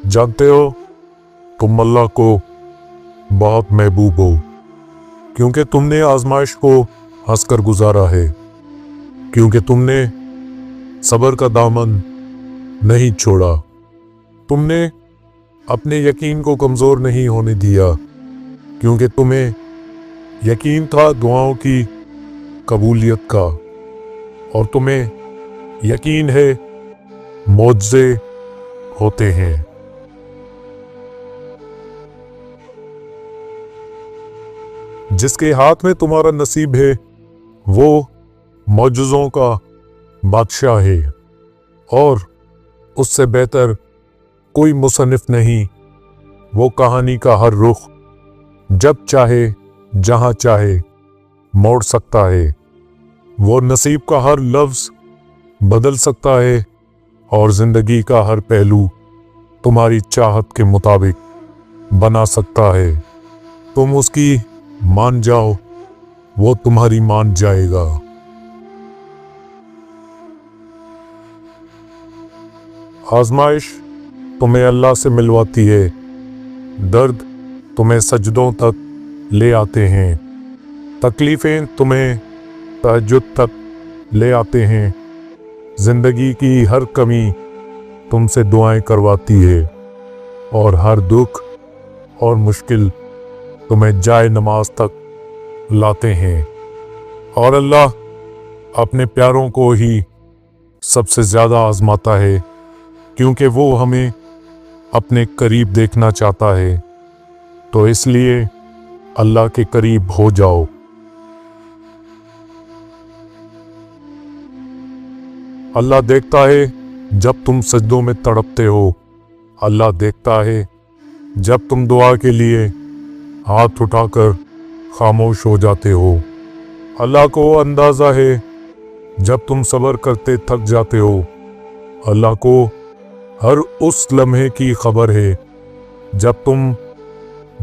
जानते हो तुम अल्लाह को बहुत महबूब हो, क्योंकि तुमने आजमाइश को हंसकर गुजारा है, क्योंकि तुमने सब्र का दामन नहीं छोड़ा, तुमने अपने यकीन को कमज़ोर नहीं होने दिया, क्योंकि तुम्हें यकीन था दुआओं की कबूलियत का, और तुम्हें यकीन है मौजज़े होते हैं। जिसके हाथ में तुम्हारा नसीब है वो मौजज़ों का बादशाह है, और उससे बेहतर कोई मुसन्निफ नहीं। वो कहानी का हर रुख जब चाहे जहां चाहे मोड़ सकता है, वो नसीब का हर लफ्ज़ बदल सकता है, और ज़िंदगी का हर पहलू तुम्हारी चाहत के मुताबिक बना सकता है। तुम उसकी मान जाओ, वो तुम्हारी मान जाएगा। आजमाइश तुम्हें अल्लाह से मिलवाती है, दर्द तुम्हें सजदों तक ले आते हैं, तकलीफ़ें तुम्हें तहज्जुद तक ले आते हैं, ज़िंदगी की हर कमी तुमसे दुआएं करवाती है, और हर दुख और मुश्किल तुम्हें जाए नमाज तक लाते हैं। और अल्लाह अपने प्यारों को ही सबसे ज़्यादा आजमाता है, क्योंकि वो हमें अपने करीब देखना चाहता है। तो इसलिए अल्लाह के करीब हो जाओ। अल्लाह देखता है जब तुम सजदों में तड़पते हो, अल्लाह देखता है जब तुम दुआ के लिए हाथ उठाकर खामोश हो जाते हो। अल्लाह को अंदाज़ा है जब तुम सब्र करते थक जाते हो। अल्लाह को हर उस लम्हे की खबर है जब तुम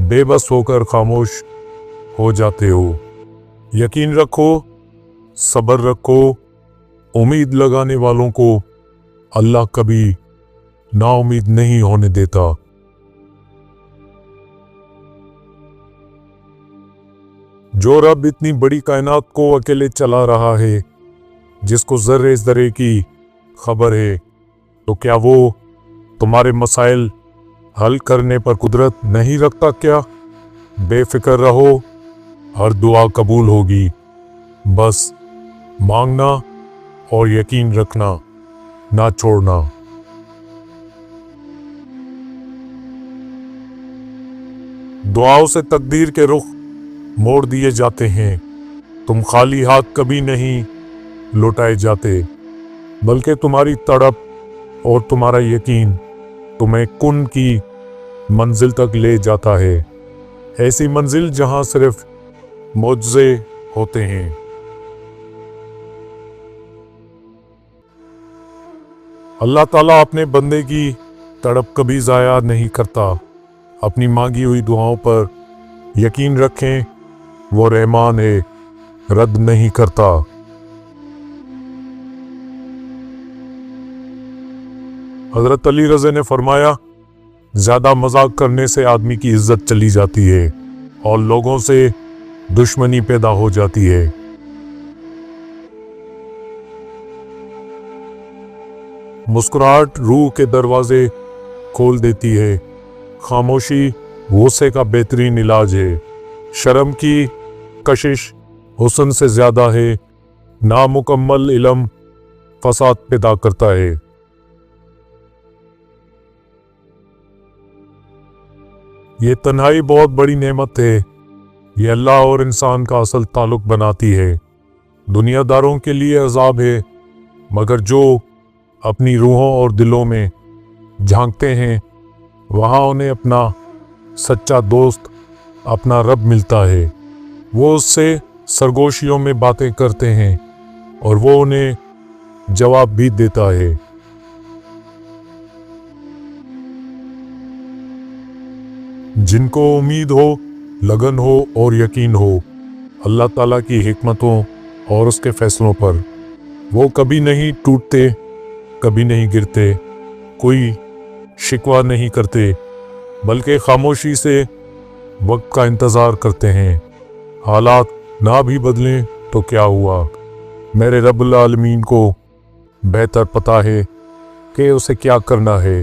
बेबस होकर खामोश हो जाते हो। यकीन रखो, सब्र रखो, उम्मीद लगाने वालों को अल्लाह कभी नाउम्मीद नहीं होने देता। जो रब इतनी बड़ी कायनात को अकेले चला रहा है, जिसको ज़र्रे ज़र्रे की खबर है, तो क्या वो तुम्हारे मसाइल हल करने पर कुदरत नहीं रखता क्या? बेफिक्र रहो, हर दुआ कबूल होगी। बस मांगना और यकीन रखना, ना छोड़ना। दुआओं से तकदीर के रुख मोड़ दिए जाते हैं। तुम खाली हाथ कभी नहीं लौटाए जाते, बल्कि तुम्हारी तड़प और तुम्हारा यकीन तुम्हें कुन की मंजिल तक ले जाता है, ऐसी मंजिल जहां सिर्फ मौजज़े होते हैं। अल्लाह ताला अपने बंदे की तड़प कभी ज़ाया नहीं करता। अपनी मांगी हुई दुआओं पर यकीन रखें, वो रहमान है, रद्द नहीं करता। हज़रत अली रज़ा ने फरमाया, ज़्यादा मजाक करने से आदमी की इज्जत चली जाती है और लोगों से दुश्मनी पैदा हो जाती है। मुस्कुराहट रूह के दरवाजे खोल देती है। खामोशी गुस्से का बेहतरीन इलाज है। शर्म की कशिश हुस्न से ज़्यादा है। नामुकम्मल इल्म फसाद पैदा करता है। ये तन्हाई बहुत बड़ी नेमत है। ये अल्लाह और इंसान का असल ताल्लुक बनाती है। दुनियादारों के लिए अजाब है, मगर जो अपनी रूहों और दिलों में झांकते हैं, वहाँ उन्हें अपना सच्चा दोस्त, अपना रब मिलता है। वो उससे सरगोशियों में बातें करते हैं और वो उन्हें जवाब भी देता है। जिनको उम्मीद हो, लगन हो और यकीन हो अल्लाह ताला की हिकमतों और उसके फैसलों पर, वो कभी नहीं टूटते, कभी नहीं गिरते। कोई शिकवा नहीं करते, बल्कि खामोशी से वक्त का इंतज़ार करते हैं। हालात ना भी बदलें तो क्या हुआ, मेरे रब्बुल आलमीन को बेहतर पता है कि उसे क्या करना है।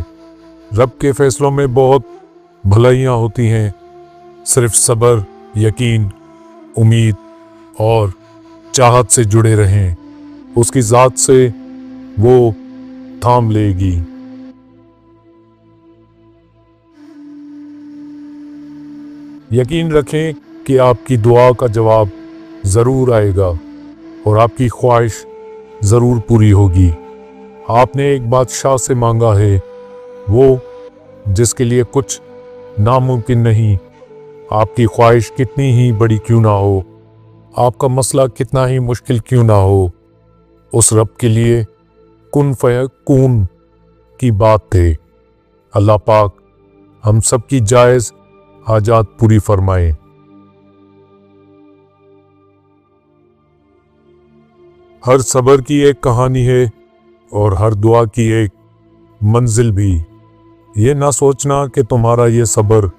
रब के फैसलों में बहुत भलाइयाँ होती हैं। सिर्फ सब्र, यकीन, उम्मीद और चाहत से जुड़े रहें, उसकी ज़ात से वो थाम लेगी। यकीन रखें कि आपकी दुआ का जवाब ज़रूर आएगा और आपकी ख्वाहिश ज़रूर पूरी होगी। आपने एक बादशाह से मांगा है, वो जिसके लिए कुछ नामुमकिन नहीं। आपकी ख्वाहिश कितनी ही बड़ी क्यों ना हो, आपका मसला कितना ही मुश्किल क्यों ना हो, उस रब के लिए कुन फयकून की बात है। अल्लाह पाक हम सब की जायज़ हाजात पूरी फरमाए। हर सब्र की एक कहानी है और हर दुआ की एक मंजिल भी। ये ना सोचना कि तुम्हारा ये सब्र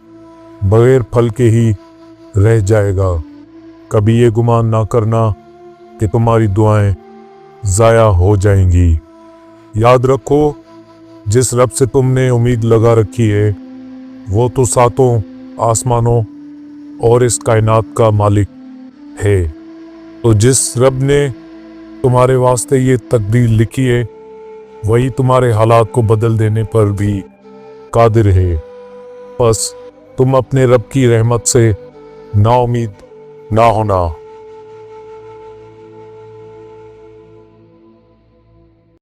बगैर फल के ही रह जाएगा। कभी ये गुमान ना करना कि तुम्हारी दुआएं ज़ाया हो जाएंगी। याद रखो, जिस रब से तुमने उम्मीद लगा रखी है, वो तो सातों आसमानों और इस कायनात का मालिक है। तो जिस रब ने तुम्हारे वास्ते ये तकदीर लिखी है, वही तुम्हारे हालात को बदल देने पर भी कादिर है। बस तुम अपने रब की रहमत से नाउमीद ना होना।